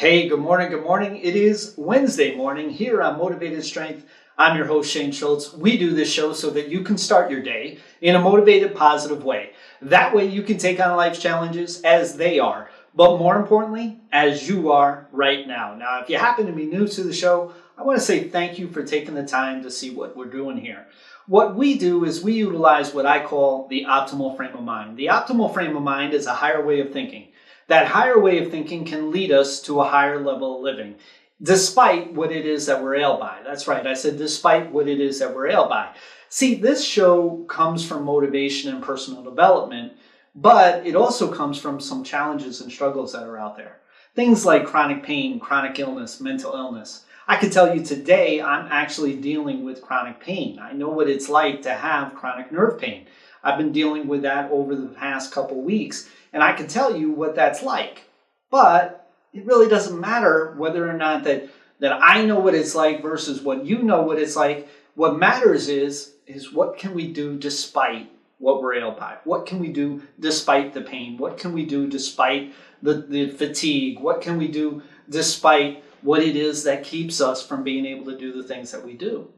Hey, good morning. Good morning. It is Wednesday morning here on Motivated Strength. I'm your host, Shane Schultz. We do this show so that you can start your day in a motivated, positive way. That way you can take on life's challenges as they are, but more importantly, as you are right now. Now, if you happen to be new to the show, I want to say thank you for taking the time to see what we're doing here. What we do is we utilize what I call the optimal frame of mind. The optimal frame of mind is a higher way of thinking. That higher way of thinking can lead us to a higher level of living, despite what it is that we're ailed by. That's right, I said despite what it is that we're ailed by. See, this show comes from motivation and personal development, but it also comes from some challenges and struggles that are out there. Things like chronic pain, chronic illness, mental illness. I can tell you today, I'm actually dealing with chronic pain. I know what it's like to have chronic nerve pain. I've been dealing with that over the past couple weeks, and I can tell you what that's like. But it really doesn't matter whether or not that I know what it's like versus what you know what it's like. What matters is what can we do despite what we're ailed by? What can we do despite the pain? What can we do despite the fatigue? What can we do despite what it is that keeps us from being able to do the things that we do?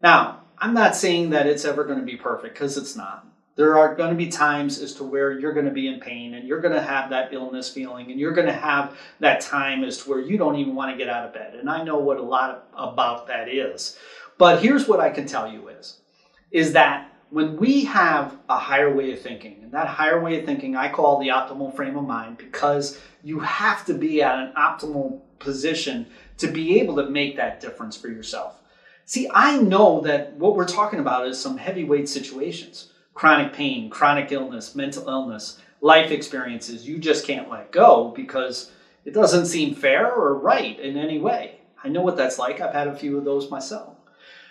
Now, I'm not saying that it's ever going to be perfect, because it's not. There are going to be times as to where you're going to be in pain and you're going to have that illness feeling and you're going to have that time as to where you don't even want to get out of bed. And I know what a lot about that is. But here's what I can tell you is that when we have a higher way of thinking, and that higher way of thinking I call the optimal frame of mind, because you have to be at an optimal position to be able to make that difference for yourself. See, I know that what we're talking about is some heavyweight situations. Chronic pain, chronic illness, mental illness, life experiences you just can't let go because it doesn't seem fair or right in any way. I know what that's like. I've had a few of those myself.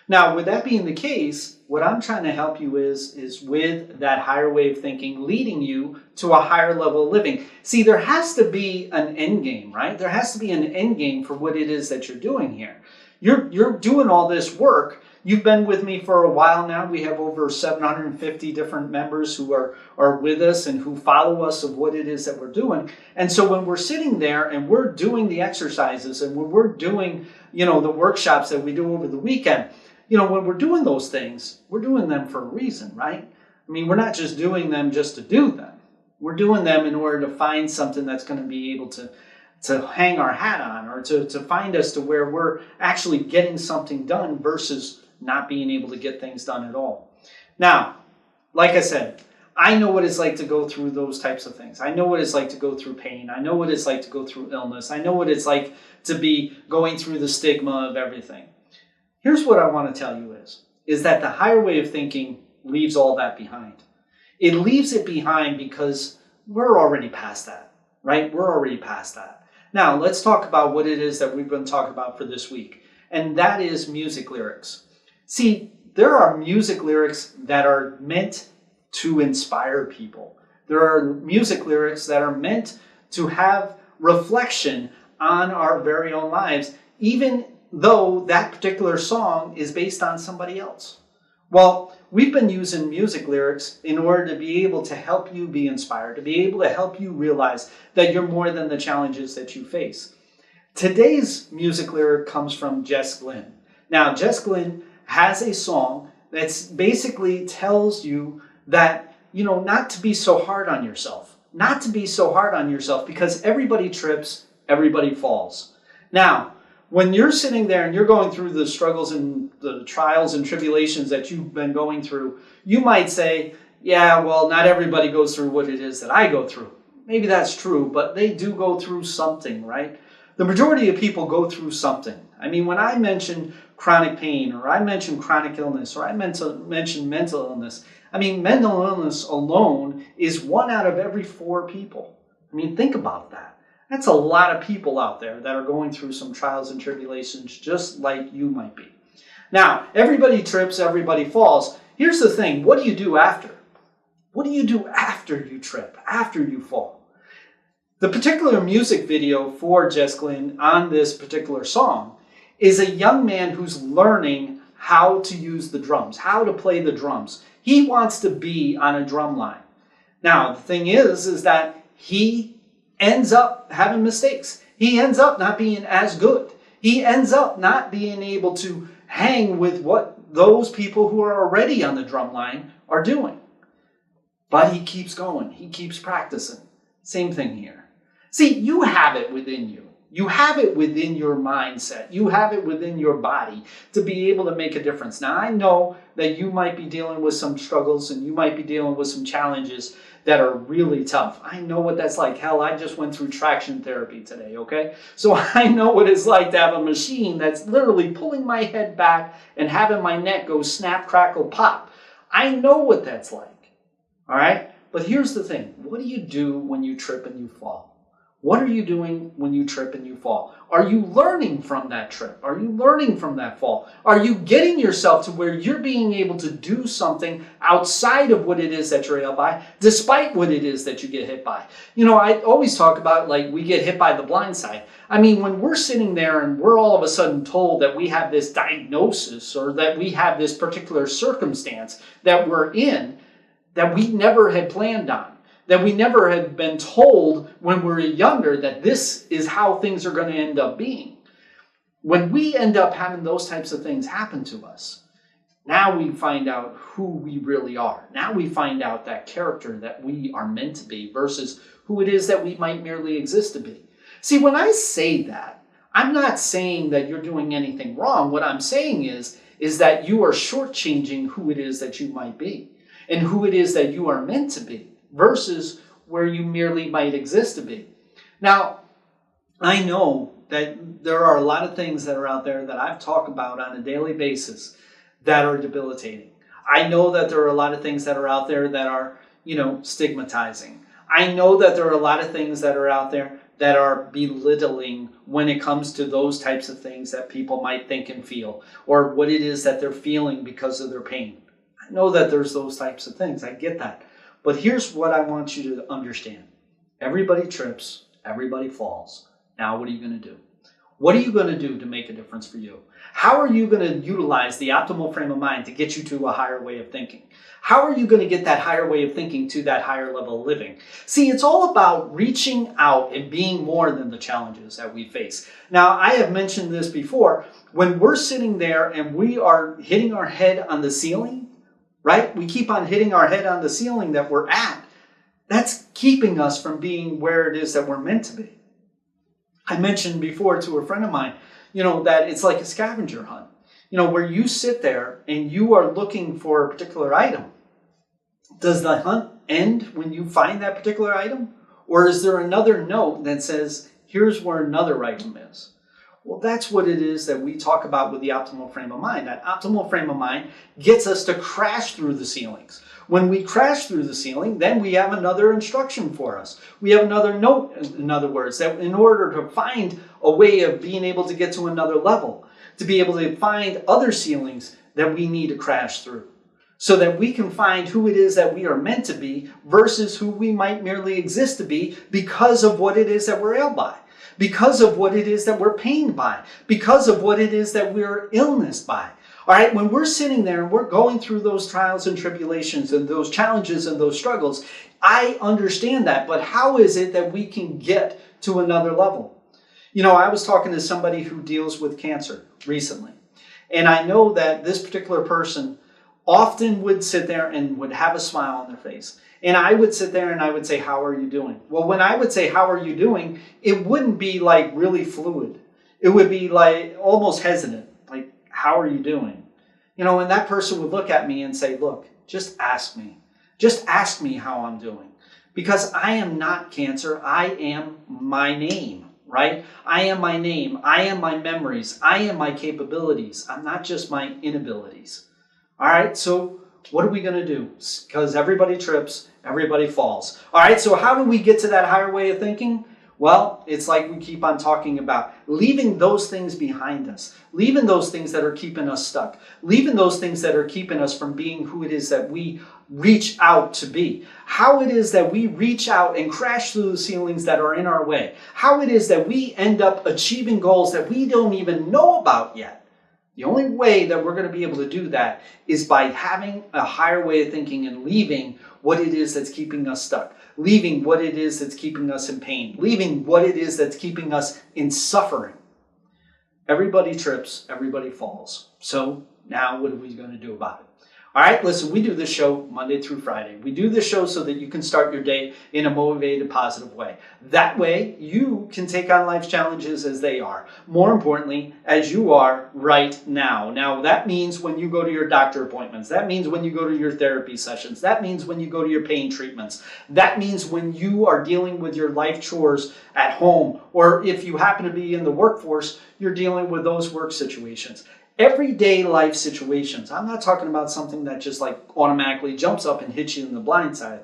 Now, with that being the case, what I'm trying to help you is with that higher way of thinking, leading you to a higher level of living. See, there has to be an end game, right? There has to be an end game for what it is that you're doing here. You're doing all this work. You've been with me for a while now. We have over 750 different members who are with us and who follow us of what it is that we're doing. And so when we're sitting there and we're doing the exercises and when we're doing, the workshops that we do over the weekend, when we're doing those things, we're doing them for a reason, right? I mean, we're not just doing them just to do them. We're doing them in order to find something that's going to be able to hang our hat on, or to find us to where we're actually getting something done versus not being able to get things done at all. Now, like I said, I know what it's like to go through those types of things. I know what it's like to go through pain. I know what it's like to go through illness. I know what it's like to be going through the stigma of everything. Here's what I want to tell you is that the higher way of thinking leaves all that behind. It leaves it behind because we're already past that, right? We're already past that. Now, let's talk about what it is that we've been talking about for this week, and that is music lyrics. See, there are music lyrics that are meant to inspire people. There are music lyrics that are meant to have reflection on our very own lives, even though that particular song is based on somebody else. Well, we've been using music lyrics in order to be able to help you be inspired, to be able to help you realize that you're more than the challenges that you face. Today's music lyric comes from Jess Glynn. Now, Jess Glynn has a song that basically tells you that, not to be so hard on yourself. Not to be so hard on yourself, because everybody trips, everybody falls. Now, when you're sitting there and you're going through the struggles and the trials and tribulations that you've been going through, you might say, yeah, well, not everybody goes through what it is that I go through. Maybe that's true, but they do go through something, right? The majority of people go through something. I mean, when I mention chronic pain, or I mention chronic illness, or I mention mental illness, I mean, mental illness alone is 1 out of every 4 people. I mean, think about that. That's a lot of people out there that are going through some trials and tribulations just like you might be. Now, everybody trips, everybody falls. Here's the thing. What do you do after? What do you do after you trip, after you fall? The particular music video for Jess Glynn on this particular song is a young man who's learning how to use the drums, how to play the drums. He wants to be on a drum line. Now, the thing is that he ends up having mistakes. he ends up not being as good. He ends up not being able to hang with what those people who are already on the drum line are doing. But he keeps going. He keeps practicing. Same thing here. See, you have it within you. You have it within your mindset. You have it within your body to be able to make a difference. Now, I know that you might be dealing with some struggles and you might be dealing with some challenges that are really tough. I know what that's like. Hell, I just went through traction therapy today, okay? So I know what it's like to have a machine that's literally pulling my head back and having my neck go snap, crackle, pop. I know what that's like, all right? But here's the thing. What do you do when you trip and you fall? What are you doing when you trip and you fall? Are you learning from that trip? Are you learning from that fall? Are you getting yourself to where you're being able to do something outside of what it is that you're hit by, despite what it is that you get hit by? You know, I always talk about like we get hit by the blind side. I mean, when we're sitting there and we're all of a sudden told that we have this diagnosis or that we have this particular circumstance that we're in that we never had planned on, that we never had been told when we were younger that this is how things are going to end up being. When we end up having those types of things happen to us, now we find out who we really are. Now we find out that character that we are meant to be versus who it is that we might merely exist to be. See, when I say that, I'm not saying that you're doing anything wrong. What I'm saying is that you are shortchanging who it is that you might be and who it is that you are meant to be, versus where you merely might exist to be. Now, I know that there are a lot of things that are out there that I've talked about on a daily basis that are debilitating. I know that there are a lot of things that are out there that are, stigmatizing. I know that there are a lot of things that are out there that are belittling when it comes to those types of things that people might think and feel, or what it is that they're feeling because of their pain. I know that there's those types of things. I get that. But here's what I want you to understand. Everybody trips, everybody falls. Now what are you going to do? What are you going to do to make a difference for you? How are you going to utilize the optimal frame of mind to get you to a higher way of thinking? How are you going to get that higher way of thinking to that higher level of living? See, it's all about reaching out and being more than the challenges that we face. Now, I have mentioned this before. When we're sitting there and we are hitting our head on the ceiling, right? We keep on hitting our head on the ceiling that we're at. That's keeping us from being where it is that we're meant to be. I mentioned before to a friend of mine, that it's like a scavenger hunt, where you sit there and you are looking for a particular item. Does the hunt end when you find that particular item? Or is there another note that says, here's where another item is? Well, that's what it is that we talk about with the optimal frame of mind. That optimal frame of mind gets us to crash through the ceilings. When we crash through the ceiling, then we have another instruction for us. We have another note, in other words, that in order to find a way of being able to get to another level, to be able to find other ceilings that we need to crash through, so that we can find who it is that we are meant to be versus who we might merely exist to be because of what it is that we're ailed by, because of what it is that we're pained by, because of what it is that we're illness by. All right, when we're sitting there and we're going through those trials and tribulations and those challenges and those struggles, I understand that, but how is it that we can get to another level? I was talking to somebody who deals with cancer recently, and I know that this particular person often would sit there and would have a smile on their face. And I would sit there and I would say, how are you doing? Well, when I would say, how are you doing? It wouldn't be like really fluid. It would be like almost hesitant. Like, how are you doing? And that person would look at me and say, look, just ask me. Just ask me how I'm doing. Because I am not cancer. I am my name, right? I am my name. I am my memories. I am my capabilities. I'm not just my inabilities. All right, so what are we going to do? Because everybody trips, everybody falls. All right, so how do we get to that higher way of thinking? Well, it's like we keep on talking about leaving those things behind us, leaving those things that are keeping us stuck, leaving those things that are keeping us from being who it is that we reach out to be, how it is that we reach out and crash through the ceilings that are in our way, how it is that we end up achieving goals that we don't even know about yet. The only way that we're going to be able to do that is by having a higher way of thinking and leaving what it is that's keeping us stuck. leaving what it is that's keeping us in pain, leaving what it is that's keeping us in suffering. Everybody trips, everybody falls. So now what are we going to do about it? All right, listen, we do this show Monday through Friday. We do this show so that you can start your day in a motivated, positive way. That way, you can take on life's challenges as they are. More importantly, as you are right now. Now, that means when you go to your doctor appointments. That means when you go to your therapy sessions. That means when you go to your pain treatments. That means when you are dealing with your life chores at home, or if you happen to be in the workforce, you're dealing with those work situations. Everyday life situations. I'm not talking about something that just like automatically jumps up and hits you in the blind side.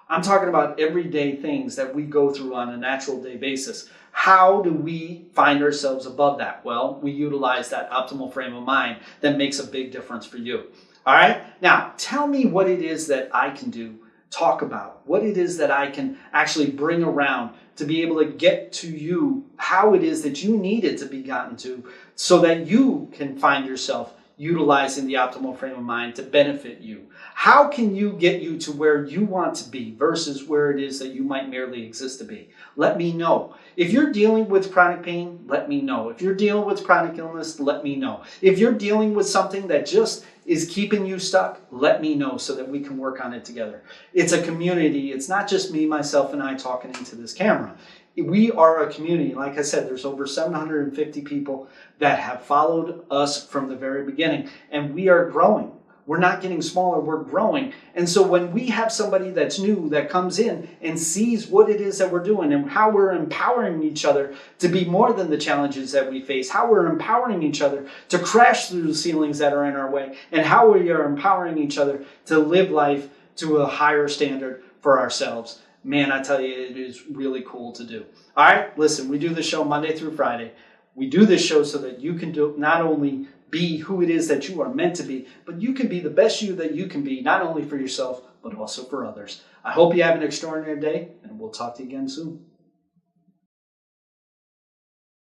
I'm talking about everyday things that we go through on a natural day basis. How do we find ourselves above that? Well, we utilize that optimal frame of mind that makes a big difference for you. All right? Now, tell me what it is that I can do, talk about, what it is that I can actually bring around to be able to get to you how it is that you need it to be gotten to so that you can find yourself utilizing the optimal frame of mind to benefit you. How can you get you to where you want to be versus where it is that you might merely exist to be? Let me know. If you're dealing with chronic pain, let me know. If you're dealing with chronic illness, let me know. If you're dealing with something that just is keeping you stuck, let me know so that we can work on it together. It's a community. It's not just me, myself, and I talking into this camera. We are a community. Like I said, there's over 750 people that have followed us from the very beginning, and we are growing. We're not getting smaller, we're growing. And so when we have somebody that's new that comes in and sees what it is that we're doing and how we're empowering each other to be more than the challenges that we face, how we're empowering each other to crash through the ceilings that are in our way, and how we are empowering each other to live life to a higher standard for ourselves. Man, I tell you, it is really cool to do. All right, listen, we do the show Monday through Friday. We do this show so that you can do not only be who it is that you are meant to be, but you can be the best you that you can be, not only for yourself, but also for others. I hope you have an extraordinary day, and we'll talk to you again soon.